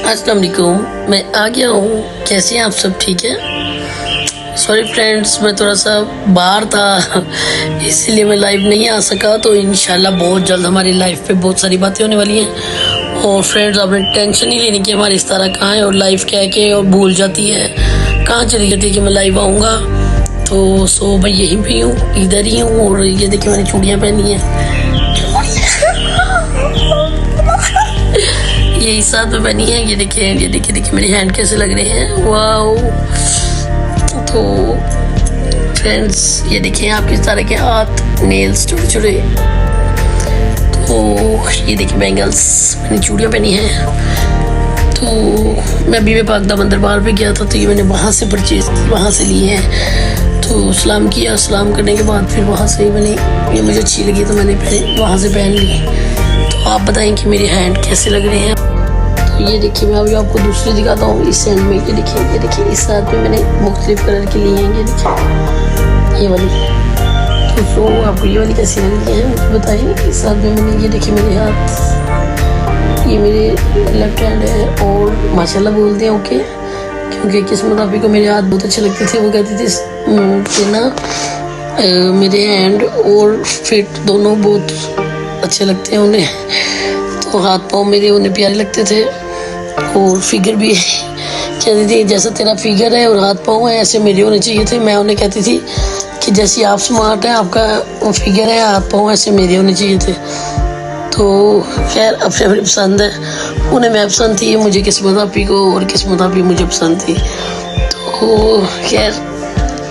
अस्सलाम वालेकुम, मैं आ गया हूँ। कैसे हैं आप सब? ठीक है। सॉरी फ्रेंड्स, मैं थोड़ा सा बाहर था इसीलिए मैं लाइव नहीं आ सका। तो इंशाल्लाह बहुत जल्द हमारी लाइफ पे बहुत सारी बातें होने वाली हैं। और फ्रेंड्स, आपने टेंशन नहीं लेनी कि हमारी इस तरह कहाँ है और लाइव क्या के और भूल जाती है, कहाँ चली जाती है कि मैं लाइव आऊँगा। तो सो मैं यहीं पे हूँ, इधर ही हूँ। और ये देखिए मैंने चूड़ियाँ पहनी हैं, यही साथ में बनी है। ये देखिए मेरे हैंड कैसे लग रहे हैं, वाओ। तो फ्रेंड्स, ये देखिए आपके सारे के हाथ, नेल्स छोटे छोटे। तो ये देखिए बैंगल्स, मैंने चूड़ियाँ पहनी हैं। तो मैं अभी पाक दरबार बाहर पे गया था, तो ये मैंने वहाँ से परचेज वहाँ से लिए हैं। तो सलाम किया, सलाम करने के बाद फिर वहाँ से मैंने, ये मुझे अच्छी लगी तो मैंने वहाँ से पहन ली। तो आप बताएं कि मेरे हैंड कैसे लग रहे हैं। तो ये देखिए मैं अभी आपको दूसरी दिखाता हूँ। इस हैंड में ये देखिए इस हाथ में मैंने मुख्तलिफ कलर की ली हैं। ये देखिए ये वाली। तो आपको ये वाली कैसी लग रही है बताइए। इस हाथ में मैंने, ये देखिए मेरे हाथ, ये मेरे लेफ्ट हैंड है। और माशाल्लाह बोलते हैं ओके, क्योंकि किस्मत आपी को मेरे हाथ बहुत अच्छे लगते थे। वो कहती थी कि ना मेरे हैंड और फिट दोनों बहुत अच्छे लगते हैं उन्हें। तो हाथ पाँव मेरे उन्हें प्यारे लगते थे। और फिगर भी कहती थी जैसा तेरा फिगर है और हाथ पाँव है ऐसे मेरे होने चाहिए थे। मैं उन्हें कहती थी कि जैसी आप स्मार्ट हैं, आपका फिगर है, हाथ पाँव ऐसे मेरे होने चाहिए थे। तो खैर अपने अपनी पसंद है, उन्हें मैं पसंद थी, मुझे किस्मत आपी को, और किस्मत आपी मुझे पसंद थी। तो खैर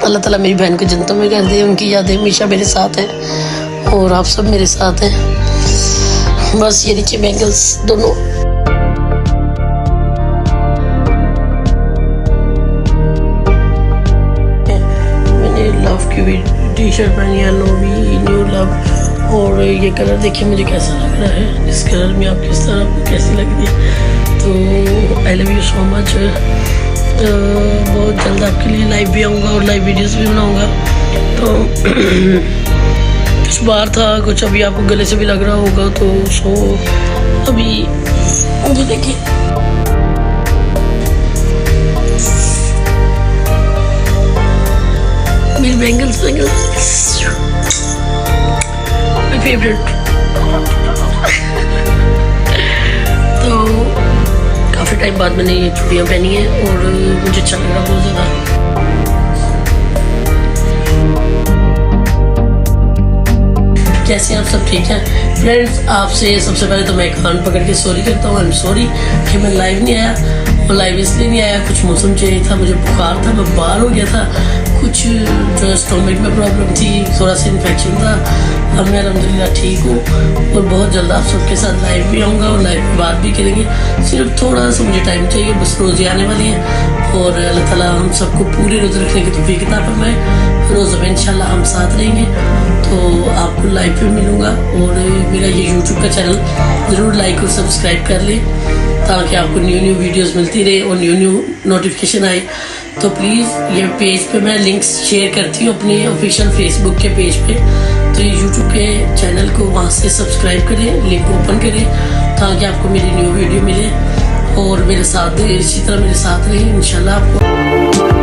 अल्लाह ताला मेरी बहन को जन्नतों में कर दे, उनकी यादें हमेशा मेरे साथ हैं और आप सब मेरे साथ हैं। बस ये देखिए बैंगल्स दोनों। मैंने लव की भी टी शर्ट पहनी है, न्यू लव। और ये कलर देखिए मुझे कैसा लग रहा है। इस कलर में आप किस तरह आपको कैसी लग रही है। तो I love you so much. बहुत जल्द आपके लिए लाइव भी आऊँगा और लाइव वीडियोस भी बनाऊँगा। तो कुछ बाहर था, कुछ अभी आपको गले से भी लग रहा होगा। तो सो अभी ये देखिए मेरी बैंगल्स माय फेवरेट। तो काफ़ी टाइम बाद मैंने ये चूड़ियाँ पहनी हैं और मुझे अच्छा लग रहा बहुत ज़्यादा। कैसे आप सब? ठीक है फ्रेंड्स। आपसे सबसे पहले तो मैं कान पकड़ के सॉरी करता हूँ। आई एम सॉरी कि मैं लाइव नहीं आया। और लाइव इसलिए नहीं आया, कुछ मौसम चेंज था, मुझे बुखार था, मैं बाहर हो गया था। कुछ जो स्टोमक में प्रॉब्लम थी, थोड़ा सा इन्फेक्शन था। अब मैं अल्हम्दुलिल्लाह ठीक हूँ और बहुत जल्द आप सबके साथ लाइव भी आऊँगा और लाइव में बात भी करेंगे। सिर्फ थोड़ा सा मुझे टाइम चाहिए, बस रोज़ी आने वाली है। और अल्लाह ताला हम सबको पूरे रोज़े रखने की तौफीक अता फरमाए। रोज़े में इंशाल्लाह हम साथ रहेंगे। तो आपको लाइव पे मिलूँगा। और मेरा ये यूट्यूब का चैनल ज़रूर लाइक और सब्सक्राइब कर लें, ताकि आपको न्यू वीडियोस मिलती रहे और न्यू नोटिफिकेशन आए। तो प्लीज़ ये पेज पे मैं लिंक्स शेयर करती हूँ अपने ऑफिशियल फेसबुक के पेज पे। तो ये यूट्यूब के चैनल को वहाँ से सब्सक्राइब करें, लिंक ओपन करें, ताकि आपको मेरी न्यू वीडियो मिले और मेरे साथ इसी तरह मेरे साथ रहें इंशाल्लाह। आपको